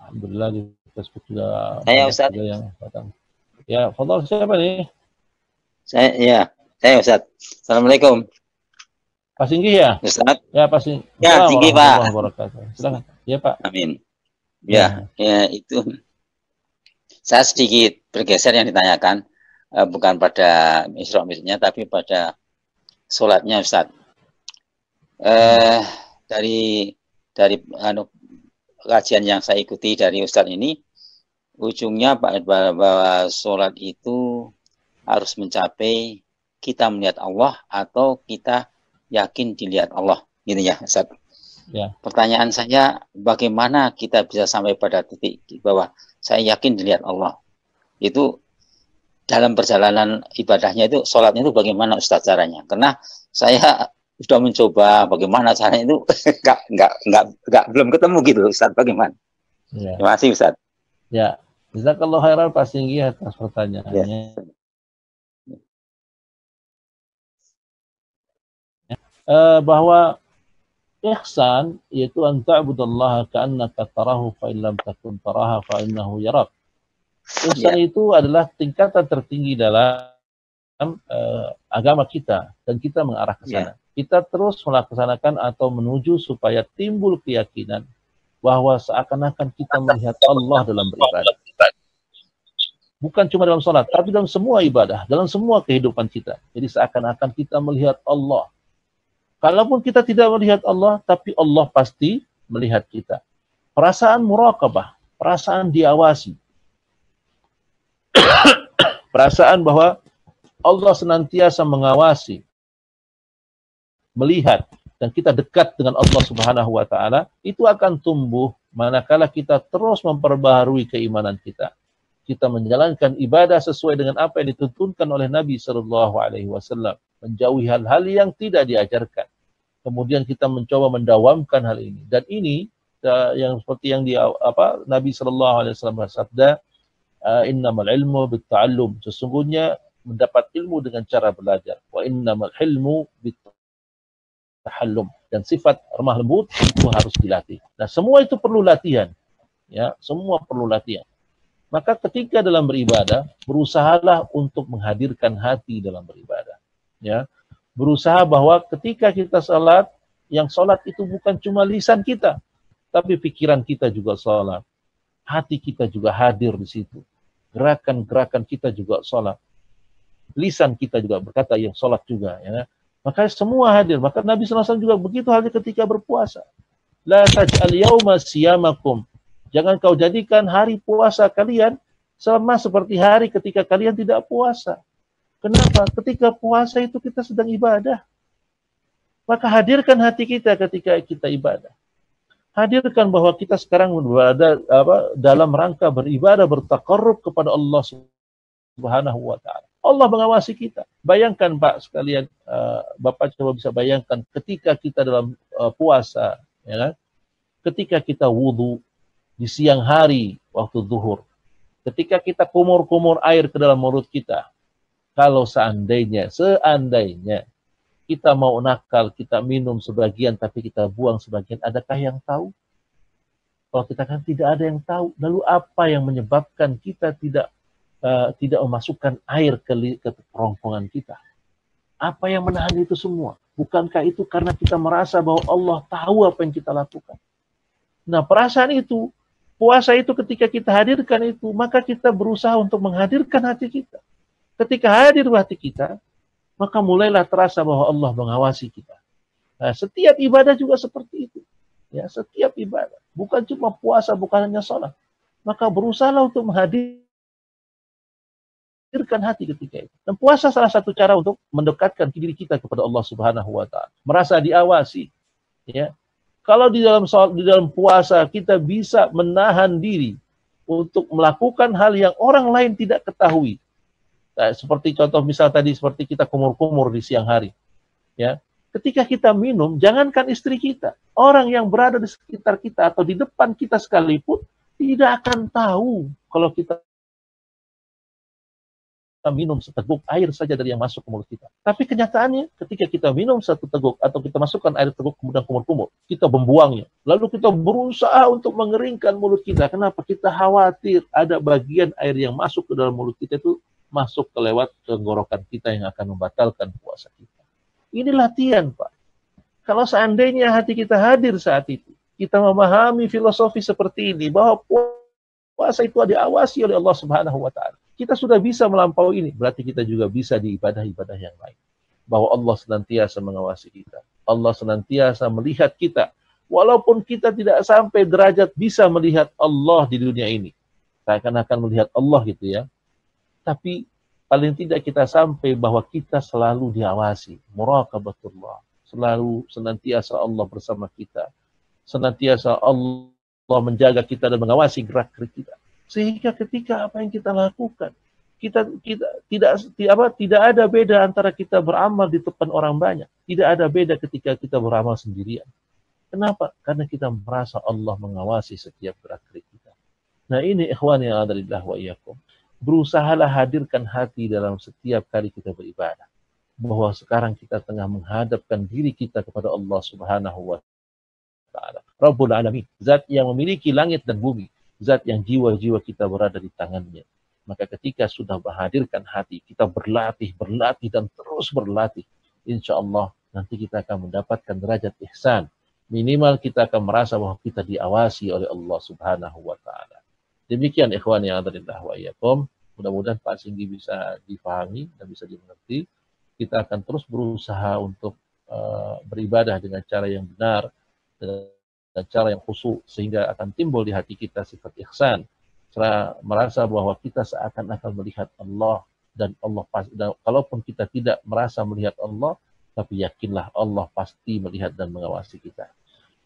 A: Alhamdulillah di Facebook juga
C: saya Ustaz.
A: Yang datang. Ya, fadhal, siapa nih?
C: Saya Ustaz. Assalamualaikum.
A: Pak Singgi ya?
C: Ustaz.
A: Ya, Pak Singgi.
C: Ya, Singgi Pak.
A: Silakan. Ya, Pak.
C: Amin. Ya, itu. Saya sedikit bergeser yang ditanyakan, bukan pada Isra Mi'rajnya, tapi pada sholatnya Ustaz. Dari kajian yang saya ikuti dari Ustaz ini, ujungnya bahwa sholat itu harus mencapai kita melihat Allah atau kita yakin dilihat Allah, gitu ya Ustaz.
A: Ya.
C: Pertanyaan saya, bagaimana kita bisa sampai pada titik bahwa saya yakin dilihat Allah? Itu dalam perjalanan ibadahnya itu, sholatnya itu bagaimana Ustaz caranya? Karena saya sudah mencoba bagaimana caranya itu belum ketemu gitu Ustaz, bagaimana?
A: Ya.
C: Terima kasih Ustaz.
A: Ya, jazakallahu khairan Pak Singgi atas pertanyaannya. Bahwa ihsan yaitu an ta'budallaha ka'annaka tarahu fa in lam takun taraha fa innahu yarak. Ihsan itu adalah tingkatan tertinggi dalam agama kita dan kita mengarah ke sana. Kita terus melaksanakan atau menuju supaya timbul keyakinan bahwa seakan-akan kita melihat Allah dalam beribadah. Bukan cuma dalam salat, tapi dalam semua ibadah, dalam semua kehidupan kita. Jadi seakan-akan kita melihat Allah. Kalaupun kita tidak melihat Allah, tapi Allah pasti melihat kita. Perasaan muraqabah, perasaan diawasi. Perasaan bahwa Allah senantiasa mengawasi, melihat, dan kita dekat dengan Allah Subhanahu wa taala, itu akan tumbuh manakala kita terus memperbaharui keimanan kita. Kita menjalankan ibadah sesuai dengan apa yang dituntunkan oleh Nabi sallallahu alaihi wasallam, menjauhi hal-hal yang tidak diajarkan. Kemudian kita mencoba mendawamkan hal ini. Dan ini yang seperti yang Nabi sallallahu alaihi wasallam bersabda, innamal ilmu bitta'allum, sesungguhnya mendapat ilmu dengan cara belajar. Wa innamal hilmu bittahallum, dan sifat remah lembut itu harus dilatih. Nah, semua itu perlu latihan. Ya, semua perlu latihan. Maka ketika dalam beribadah, berusahalah untuk menghadirkan hati dalam beribadah. Ya, berusaha bahwa ketika kita salat, yang salat itu bukan cuma lisan kita, tapi pikiran kita juga salat. Hati kita juga hadir di situ. Gerakan-gerakan kita juga salat. Lisan kita juga berkata yang salat juga. Ya. Maka semua hadir. Maka Nabi SAW juga begitu halnya ketika berpuasa. La taj'al yawma siyamakum. Jangan kau jadikan hari puasa kalian sama seperti hari ketika kalian tidak puasa. Kenapa? Ketika puasa itu kita sedang ibadah. Maka hadirkan hati kita ketika kita ibadah. Hadirkan bahwa kita sekarang berada dalam rangka beribadah, bertaqarrub kepada Allah Subhanahu wa taala. Allah mengawasi kita. Bayangkan Pak sekalian, Bapak coba bisa bayangkan ketika kita dalam puasa, ya kan? Ketika kita wudu di siang hari waktu zuhur, ketika kita kumur-kumur air ke dalam mulut kita, kalau seandainya kita mau nakal, kita minum sebagian tapi kita buang sebagian, adakah yang tahu? Kalau kita kan tidak ada yang tahu. Lalu apa yang menyebabkan kita tidak memasukkan air ke kerongkongan kita? Apa yang menahan itu semua? Bukankah itu karena kita merasa bahwa Allah tahu apa yang kita lakukan? Nah, perasaan itu, puasa itu ketika kita hadirkan itu, maka kita berusaha untuk menghadirkan hati kita. Ketika hadir hati kita, maka mulailah terasa bahwa Allah mengawasi kita. Nah, setiap ibadah juga seperti itu. Ya, setiap ibadah. Bukan cuma puasa, bukan hanya sholat. Maka berusahalah untuk menghadirkan hati ketika itu. Dan puasa salah satu cara untuk mendekatkan diri kita kepada Allah Subhanahu wa taala. Merasa diawasi. Ya. Kalau di dalam puasa kita bisa menahan diri untuk melakukan hal yang orang lain tidak ketahui. Nah, seperti contoh misal tadi seperti kita kumur-kumur di siang hari. Ya. Ketika kita minum, jangankan istri kita, orang yang berada di sekitar kita atau di depan kita sekalipun tidak akan tahu kalau kita minum seteguk air saja dari yang masuk ke mulut kita. Tapi kenyataannya ketika kita minum satu teguk atau kita masukkan air teguk kemudian kumur-kumur, kita membuangnya. Lalu kita berusaha untuk mengeringkan mulut kita. Kenapa? Kita khawatir ada bagian air yang masuk ke dalam mulut kita itu masuk ke lewat tenggorokan kita yang akan membatalkan puasa kita. Ini latihan, Pak. Kalau seandainya hati kita hadir saat itu, kita memahami filosofi seperti ini, bahwa puasa itu diawasi oleh Allah Subhanahu wa taala. Kita sudah bisa melampaui ini, berarti kita juga bisa di ibadah-ibadah yang lain. Bahwa Allah senantiasa mengawasi kita. Allah senantiasa melihat kita. Walaupun kita tidak sampai derajat bisa melihat Allah di dunia ini. Seakan-akan melihat Allah gitu ya. Tapi paling tidak kita sampai bahwa kita selalu diawasi. Muraqabatullah. Selalu senantiasa Allah bersama kita. Senantiasa Allah menjaga kita dan mengawasi gerak-gerik kita. Sehingga ketika apa yang kita lakukan, kita tidak ada beda antara kita beramal di depan orang banyak. Tidak ada beda ketika kita beramal sendirian. Kenapa? Karena kita merasa Allah mengawasi setiap gerak-gerik kita. Nah ini ikhwan yang ada lillah wa iyyakum. Berusahalah hadirkan hati dalam setiap kali kita beribadah. Bahwa sekarang kita tengah menghadapkan diri kita kepada Allah Subhanahu wa ta'ala. Rabbul Alamin. Zat yang memiliki langit dan bumi. Zat yang jiwa-jiwa kita berada di tangannya. Maka ketika sudah menghadirkan hati, kita berlatih dan terus berlatih. Insya Allah nanti kita akan mendapatkan derajat ihsan. Minimal kita akan merasa bahwa kita diawasi oleh Allah Subhanahu wa ta'ala. Demikian ikhwan yang ada lillah wa iyyakum. Mudah-mudahan Pak Singgi bisa difahami dan bisa dimengerti. Kita akan terus berusaha untuk beribadah dengan cara yang benar, dan cara yang khusyuk, sehingga akan timbul di hati kita sifat ihsan. Serta merasa bahwa kita seakan-akan melihat Allah, dan kalaupun kita tidak merasa melihat Allah, tapi yakinlah Allah pasti melihat dan mengawasi kita.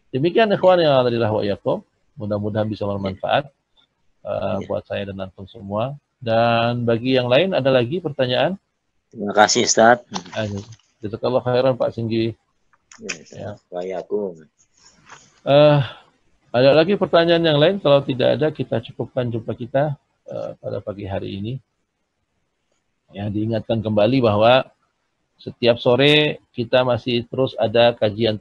A: Demikian ikhwan yang ada lillah wa iyyakum. Mudah-mudahan bisa bermanfaat buat saya dan antum semua. Dan bagi yang lain ada lagi pertanyaan?
C: Terima kasih Ustaz.
A: Jazakallahu khairan Pak Singgi.
C: Ya. Waalaikumsalam.
A: Ada lagi pertanyaan yang lain? Kalau tidak ada, kita cukupkan jumpa kita pada pagi hari ini. Ya, diingatkan kembali bahwa setiap sore kita masih terus ada kajian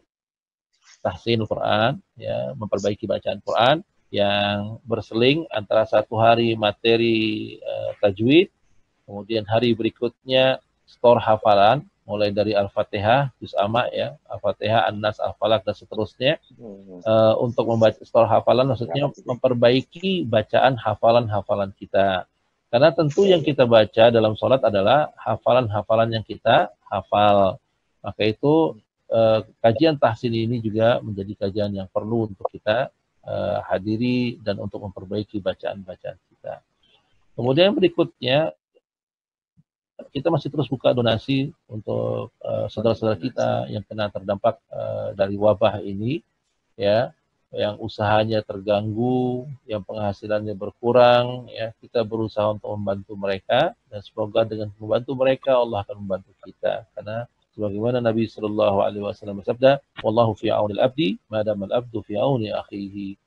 A: tahsin Quran, ya, memperbaiki bacaan Quran yang berseling antara satu hari materi tajwid, kemudian hari berikutnya stor hafalan, mulai dari Al-Fatihah, Juz Amma, ya, Al-Fatihah, An-Nas, Al-Falaq, dan seterusnya. Untuk membaca stor hafalan maksudnya memperbaiki bacaan hafalan-hafalan kita. Karena tentu yang kita baca dalam sholat adalah hafalan-hafalan yang kita hafal. Maka itu kajian tahsin ini juga menjadi kajian yang perlu untuk kita hadiri dan untuk memperbaiki bacaan-bacaan kita. Kemudian berikutnya, kita masih terus buka donasi untuk saudara-saudara kita yang kena terdampak dari wabah ini, ya, yang usahanya terganggu, yang penghasilannya berkurang, ya, kita berusaha untuk membantu mereka, dan semoga dengan membantu mereka Allah akan membantu kita. Karena sebagaimana Nabi Shallallahu Alaihi Wasallam bersabda, "Wallahu fi aunil abdi, madamal abdu fi auni akhihi."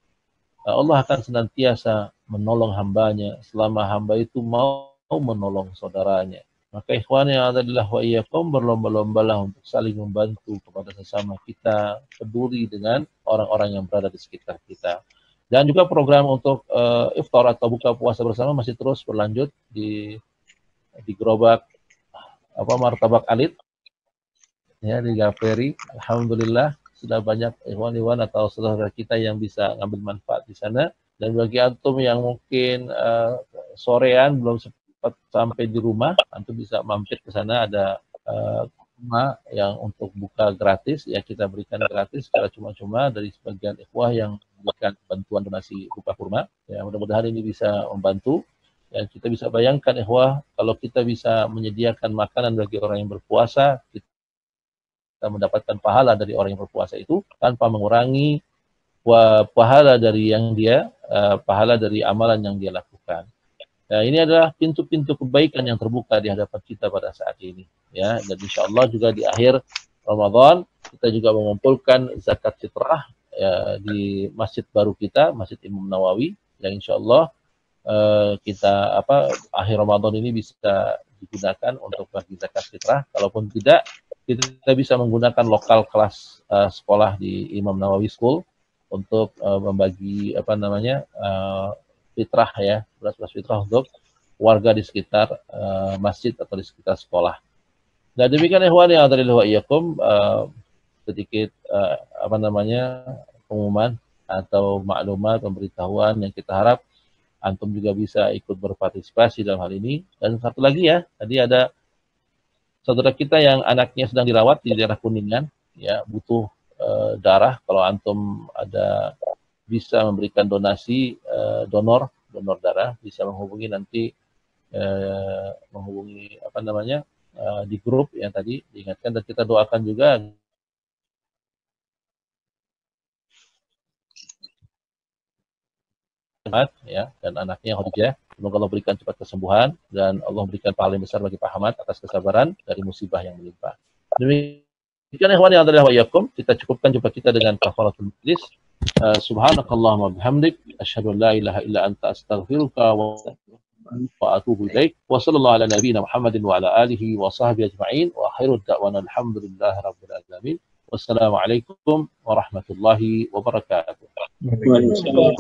A: Allah akan senantiasa menolong hambanya selama hamba itu mau menolong saudaranya. Maka ikhwan yang adalah wa iyyakum, berlomba-lombalah untuk saling membantu kepada sesama kita, peduli dengan orang-orang yang berada di sekitar kita. Dan juga program untuk iftar atau buka puasa bersama masih terus berlanjut di gerobak Martabak Alit, ya, di Gaperi. Alhamdulillah sudah banyak ikhwan-ikhwan atau saudara kita yang bisa ngambil manfaat di sana. Dan bagi antum yang mungkin sorean belum sampai di rumah, antum bisa mampir ke sana, ada rumah yang untuk buka gratis, ya, kita berikan gratis secara cuma-cuma dari sebagian ikhwah yang memberikan bantuan donasi buka kurma. Ya, mudah-mudahan ini bisa membantu. Dan kita bisa bayangkan ikhwah, kalau kita bisa menyediakan makanan bagi orang yang berpuasa, kita mendapatkan pahala dari orang yang berpuasa itu tanpa mengurangi pahala dari yang dia pahala dari amalan yang dia lakukan. Nah, ini adalah pintu-pintu kebaikan yang terbuka di hadapan kita pada saat ini, ya. Dan insya Allah juga di akhir Ramadan kita juga mengumpulkan zakat fitrah, ya, di masjid baru kita, Masjid Imam Nawawi, yang insya Allah kita akhir Ramadan ini bisa digunakan untuk bagi zakat fitrah. Kalaupun tidak, kita bisa menggunakan lokal kelas sekolah di Imam Nawawi School untuk membagi fitrah, ya, beras-beras fitrah untuk warga di sekitar masjid atau di sekitar sekolah. Nah, demikian ikhwan yang adzalil wa iyyakum, sedikit pengumuman atau maklumat, pemberitahuan yang kita harap antum juga bisa ikut berpartisipasi dalam hal ini. Dan satu lagi, ya, tadi ada saudara kita yang anaknya sedang dirawat di daerah Kuningan, ya, butuh darah. Kalau antum ada bisa memberikan donasi, donor darah, bisa menghubungi nanti di grup yang tadi diingatkan, dan kita doakan juga ya, dan anaknya Khadijah, semoga Allah berikan cepat kesembuhan dan Allah berikan pahala yang besar bagi Pak Ahmad atas kesabaran dari musibah yang menimpa. Demikian ikhwan yang adalah wa iyyakum, kita cukupkan jumpa kita dengan kafaratul majlis. Subhanakallahumma bihamdik, asyhadu an la ilaha illa anta, astaghfiruka wa atubu ilaik. Wa sallallahu ala nabiyyina Muhammadin wa ala alihi wa sahbihi ajma'in, wa akhirud da'wana alhamdulillahi rabbil alamin. Wassalamualaikum warahmatullahi wabarakatuh.
C: Waalaikumsalam.